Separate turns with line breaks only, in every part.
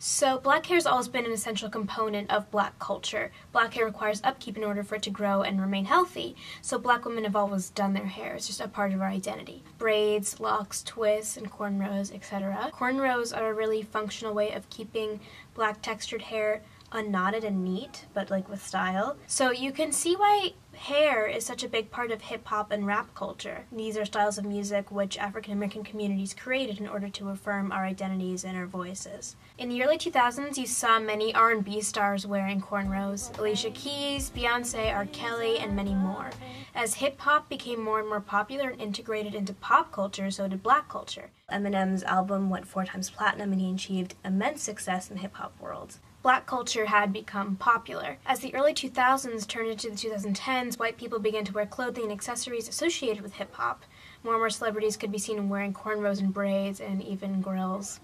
So black hair has always been an essential component of black culture. Black hair requires upkeep in order for it to grow and remain healthy. So black women have always done their hair. It's just a part of our identity. Braids, locks, twists, and cornrows, etc. Cornrows are a really functional way of keeping black textured hair unknotted and neat, but like with style. So you can see why hair is such a big part of hip-hop and rap culture. These are styles of music which African American communities created in order to affirm our identities and our voices. In the early 2000s, you saw many R&B stars wearing cornrows: Alicia Keys, Beyonce, R. Kelly, and many more. As hip-hop became more and more popular and integrated into pop culture, so did black culture. Eminem's album went 4 times platinum, and he achieved immense success in the hip-hop world. Black culture had become popular. As the early 2000s turned into the 2010s, white people began to wear clothing and accessories associated with hip-hop. More and more celebrities could be seen wearing cornrows and braids, and even grills.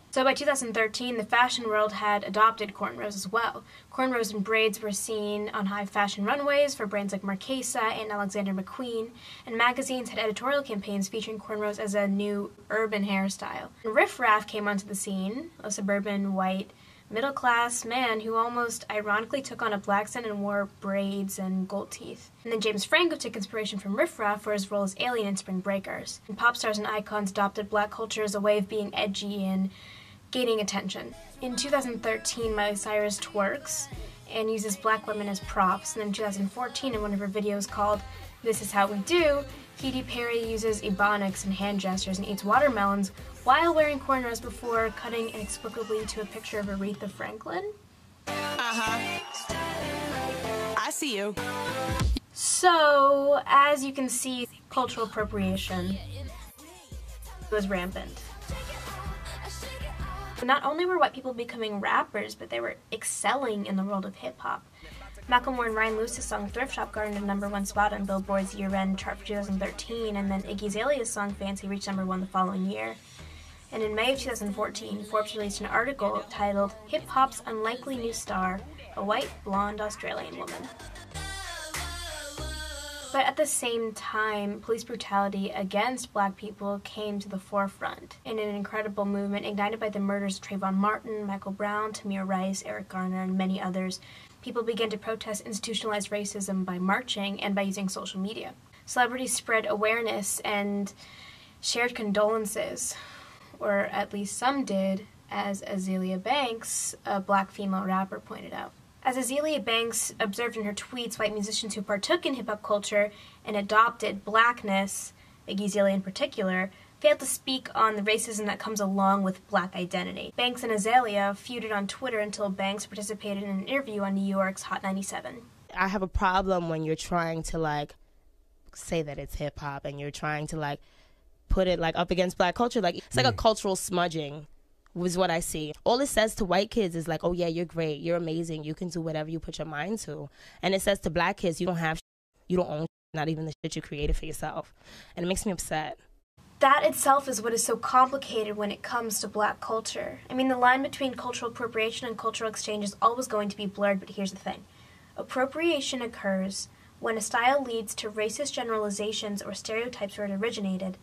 So by 2013, the fashion world had adopted cornrows as well. Cornrows and braids were seen on high fashion runways for brands like Marquesa and Alexander McQueen, and magazines had editorial campaigns featuring cornrows as a new urban hairstyle. And Riff Raff came onto the scene, a suburban white middle-class man who almost ironically took on a black accent and wore braids and gold teeth. And then James Franco took inspiration from Riff Raff for his role as Alien in Spring Breakers. And pop stars and icons adopted black culture as a way of being edgy and gaining attention. In 2013, Miley Cyrus twerks and uses black women as props. And then in 2014, in one of her videos called This Is How We Do, Katy Perry uses ebonics and hand gestures and eats watermelons while wearing cornrows before cutting inexplicably to a picture of Aretha Franklin.
I see you.
So, as you can see, cultural appropriation was rampant. Not only were white people becoming rappers, but they were excelling in the world of hip-hop. Macklemore and Ryan Lewis's song Thrift Shop garnered a #1 spot on Billboard's year-end chart for 2013, and then Iggy Azalea's song Fancy reached #1 the following year. And in May of 2014, Forbes released an article titled Hip-Hop's Unlikely New Star, a White, Blonde Australian Woman. But at the same time, police brutality against black people came to the forefront in an incredible movement ignited by the murders of Trayvon Martin, Michael Brown, Tamir Rice, Eric Garner, and many others. People began to protest institutionalized racism by marching and by using social media. Celebrities spread awareness and shared condolences, or at least some did, as Azealia Banks, a black female rapper, pointed out. As Azealia Banks observed in her tweets, white musicians who partook in hip-hop culture and adopted blackness, Iggy Azalea in particular, failed to speak on the racism that comes along with black identity. Banks and Azalea feuded on Twitter until Banks participated in an interview on New York's Hot 97.
I have a problem when you're trying to, say that it's hip-hop and you're trying to, put it, up against black culture. It's like a cultural smudging was what I see. All it says to white kids is oh yeah, you're great, you're amazing, you can do whatever you put your mind to. And it says to black kids, you don't have you don't own not even the shit you created for yourself. And it makes me upset.
That itself is what is so complicated when it comes to black culture. I mean, the line between cultural appropriation and cultural exchange is always going to be blurred, but here's the thing. Appropriation occurs when a style leads to racist generalizations or stereotypes where it originated,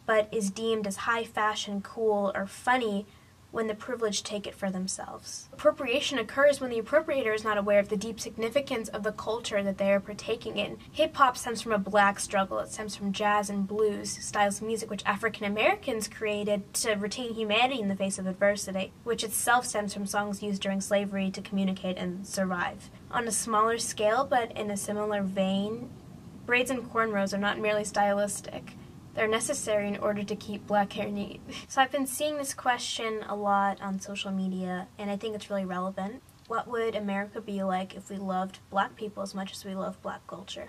but is deemed as high fashion, cool, or funny when the privileged take it for themselves. Appropriation occurs when the appropriator is not aware of the deep significance of the culture that they are partaking in. Hip-hop stems from a black struggle. It stems from jazz and blues, styles of music which African Americans created to retain humanity in the face of adversity, which itself stems from songs used during slavery to communicate and survive. On a smaller scale, but in a similar vein, braids and cornrows are not merely stylistic. They're necessary in order to keep black hair neat. So I've been seeing this question a lot on social media, and I think it's really relevant. What would America be like if we loved black people as much as we love black culture?